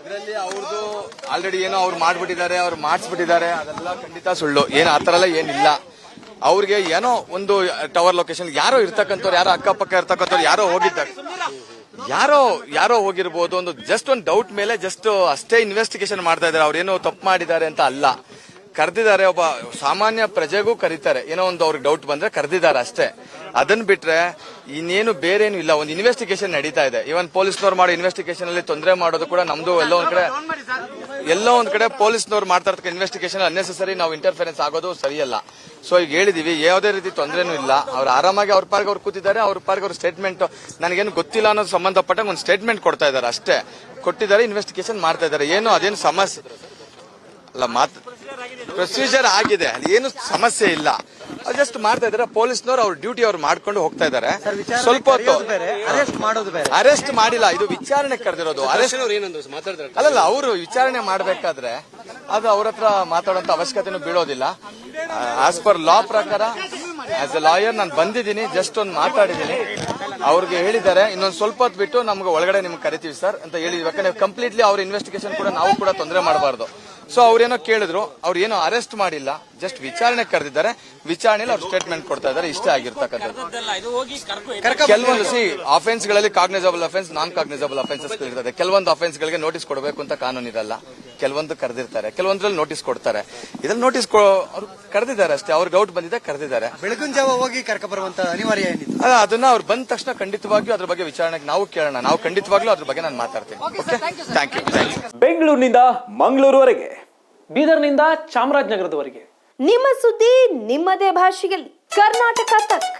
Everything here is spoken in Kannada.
ಇದರಲ್ಲಿ ಅವ್ರದ್ದು ಆಲ್ರೆಡಿ ಏನೋ ಅವ್ರು ಮಾಡ್ಬಿಟ್ಟಿದ್ದಾರೆ, ಅವ್ರು ಮಾಡಿಸ್ಬಿಟ್ಟಿದ್ದಾರೆ, ಅದೆಲ್ಲ ಖಂಡಿತ ಸುಳ್ಳು. ಏನು ಆ ಥರ ಎಲ್ಲ ಏನಿಲ್ಲ. ಅವ್ರಿಗೆ ಏನೋ ಒಂದು ಟವರ್ ಲೊಕೇಶನ್ ಯಾರೋ ಇರ್ತಕ್ಕಂಥವ್ರು, ಯಾರೋ ಅಕ್ಕಪಕ್ಕ ಇರ್ತಕ್ಕಂಥವ್ರು ಯಾರೋ ಹೋಗಿದ್ದಾರೆ, ಯಾರೋ ಹೋಗಿರ್ಬೋದು. ಒಂದು ಜಸ್ಟ್ ಒಂದು ಡೌಟ್ ಮೇಲೆ ಜಸ್ಟ್ ಅಷ್ಟೇ ಇನ್ವೆಸ್ಟಿಗೇಷನ್ ಮಾಡ್ತಾ ಇದ್ದಾರೆ. ಅವ್ರೇನೋ ತಪ್ಪು ಮಾಡಿದ್ದಾರೆ ಅಂತ ಅಲ್ಲ, ಕರೆದಿದ್ದಾರೆ. ಒಬ್ಬ ಸಾಮಾನ್ಯ ಪ್ರಜೆಗೂ ಕರೀತಾರೆ, ಏನೋ ಒಂದು ಅವ್ರಿಗೆ ಡೌಟ್ ಬಂದ್ರೆ ಕರೆದಿದ್ದಾರೆ ಅಷ್ಟೇ. ಅದನ್ನ ಬಿಟ್ರೆ ಇನ್ನೇನು ಬೇರೇನು ಇಲ್ಲ. ಒಂದು ಇನ್ವೆಸ್ಟಿಗೇಷನ್ ನಡೀತಾ ಇದೆ. ಇವನ್ ಪೊಲೀಸ್ನವ್ರು ಮಾಡೋ ಇನ್ವೆಸ್ಟಿಗೇಷನ್ ಅಲ್ಲಿ ತೊಂದರೆ ಮಾಡೋದು ಕೂಡ ನಮ್ದು ಎಲ್ಲೋ ಒಂದ್ ಕಡೆ ಪೊಲೀಸ್ನವ್ರು ಮಾಡ್ತಾ ಇರ್ತಕ್ಕ ಇನ್ವೆಸ್ಟಿಗೇಷನ್ ಅನ್ನೆಸೆಸರಿ ನಾವು ಇಂಟರ್ಫಿರೆನ್ಸ್ ಆಗೋದು ಸರಿಯಲ್ಲ. ಸೊ ಈಗ ಹೇಳಿದೀವಿ, ಯಾವುದೇ ರೀತಿ ತೊಂದರೆನೂ ಇಲ್ಲ. ಅವ್ರು ಆರಾಮಾಗಿ ಅವ್ರ ಪಾರ್ಗೆ ಅವ್ರು ಕೂತಿದ್ದಾರೆ, ಅವ್ರ ಪಾರ್ಗೆ ಅವ್ರ ಸ್ಟೇಟ್ಮೆಂಟ್ ನನಗೇನು ಗೊತ್ತಿಲ್ಲ ಅನ್ನೋದು ಸಂಬಂಧಪಟ್ಟ ಒಂದು ಸ್ಟೇಟ್ಮೆಂಟ್ ಕೊಡ್ತಾ ಇದ್ದಾರೆ ಅಷ್ಟೇ. ಕೊಟ್ಟಿದ್ದಾರೆ, ಇನ್ವೆಸ್ಟಿಗೇಷನ್ ಮಾಡ್ತಾ ಇದ್ದಾರೆ. ಏನು ಅದೇನು ಸಮಸ್ಯೆ ಅಲ್ಲ, ಪ್ರೊಸೀಜರ್ ಆಗಿದೆ, ಅಲ್ಲಿ ಏನು ಸಮಸ್ಯೆ ಇಲ್ಲ. ಜಸ್ಟ್ ಮಾಡ್ತಾ ಇದಾರೆ ಪೊಲೀಸ್ನವ್ರು. ಅವ್ರ ಡ್ಯೂಟಿ ಅವ್ರು ಮಾಡ್ಕೊಂಡು ಹೋಗ್ತಾ ಇದಾರೆ. ಸ್ವಲ್ಪ ಹೊತ್ತು ಅರೆಸ್ಟ್ ಮಾಡಿಲ್ಲ, ಇದು ವಿಚಾರಣೆ ಕರೆದಿರೋದು. ಅಲ್ಲಲ್ಲ, ಅವರು ವಿಚಾರಣೆ ಮಾಡ್ಬೇಕಾದ್ರೆ ಅದು ಅವ್ರ ಹತ್ರ ಮಾತಾಡುವಂತ ಅವಶ್ಯಕತೆನೂ ಬೀಳೋದಿಲ್ಲ. ಆಸ್ ಪರ್ ಲಾ ಪ್ರಕಾರ ಆಸ್ ಎ ಲಾಯರ್ ನಾನು ಬಂದಿದ್ದೀನಿ, ಜಸ್ಟ್ ಒಂದು ಮಾತಾಡಿದ್ದೀನಿ. ಅವ್ರಿಗೆ ಹೇಳಿದ್ದಾರೆ ಇನ್ನೊಂದು ಸ್ವಲ್ಪ ಹೊತ್ತು ಬಿಟ್ಟು ನಮ್ಗೆ ಒಳಗಡೆ ನಿಮ್ಗೆ ಕರಿತೀವಿ ಸರ್ ಅಂತ ಹೇಳಿದ್ವಿ. ಯಾಕಂದ್ರೆ ಕಂಪ್ಲೀಟ್ಲಿ ಅವ್ರ ಇನ್ವೆಸ್ಟಿಗೇಷನ್ ಕೂಡ ನಾವು ಕೂಡ ತೊಂದರೆ ಮಾಡಬಾರ್ದು. ಸೊ ಅವ್ರೇನೋ ಕೇಳಿದ್ರು, ಅವ್ರು ಏನೋ ಅರೆಸ್ಟ್ ಮಾಡಿಲ್ಲ, ಜಸ್ಟ್ ವಿಚಾರಣೆ ಕರೆದಿದ್ದಾರೆ. ವಿಚಾರಣೆಯಲ್ಲಿ ಅವ್ರು ಸ್ಟೇಟ್ಮೆಂಟ್ ಕೊಡ್ತಾ ಇದ್ದಾರೆ. ಇಷ್ಟ ಆಗಿರ್ತಕ್ಕಂಥದ್ದು. ಕೆಲವೊಂದು ಅಫೆನ್ಸ್ ಗಳಲ್ಲಿ ಕಾಗ್ನಿಸಬಲ್ ಅಫೆನ್ಸ್, ನಾನ್ ಕಾಗ್ನಿಸಬಲ್ ಅಫೆನ್ಸಸ್ ಇರ್ತದೆ. ಕೆಲವೊಂದು ಅಫೆನ್ಸ್ ಗಳಿಗೆ ನೋಟಿಸ್ ಕೊಡಬೇಕು ಅಂತ ಕಾನೂನು ಇರಲ್ಲ. ಕೆಲವೊಂದು ಕರೆದಿರ್ತಾರೆ, ಕೆಲವೊಂದ್ರಲ್ಲಿ ನೋಟಿಸ್ ಕೊಡ್ತಾರೆ. ಇದ್ರಲ್ಲಿ ನೋಟಿಸ್ ಅವ್ರು ಕರೆದಿದ್ದಾರೆ ಅಷ್ಟೇ. ಅವ್ರಿಗೆ ಡೌಟ್ ಬಂದಿದೆ, ಕರೆದಿದ್ದಾರೆ. ಬೆಳಗಿನ ಜಾವ ಹೋಗಿ ಕರ್ಕೊಂಡ್ಬರುವಂತ ಅನಿವಾರ್ಯ ಏನಿತ್ತು? ಅದನ್ನ ಅವ್ರು ಬಂದ ತಕ್ಷಣ ಖಂಡಿತವಾಗಿಯೂ ಅದ್ರ ಬಗ್ಗೆ ವಿಚಾರಣೆಗೆ ನಾವು ಕೇಳೋಣ. ನಾವು ಖಂಡಿತವಾಗ್ಲೂ ಅದ್ರ ಬಗ್ಗೆ ನಾನು ಮಾತಾಡ್ತೀನಿ. Okay, thank you. ಬೆಂಗಳೂರಿನಿಂದ ಮಂಗಳೂರುವರೆಗೆ, ಬೀದರ್ನಿಂದ ಚಾಮರಾಜನಗರದವರೆಗೆ ನಿಮ್ಮ ಸುದ್ದಿ ನಿಮ್ಮದೇ ಭಾಷೆಯಲ್ಲಿ. ಕರ್ನಾಟಕ ತಕ್.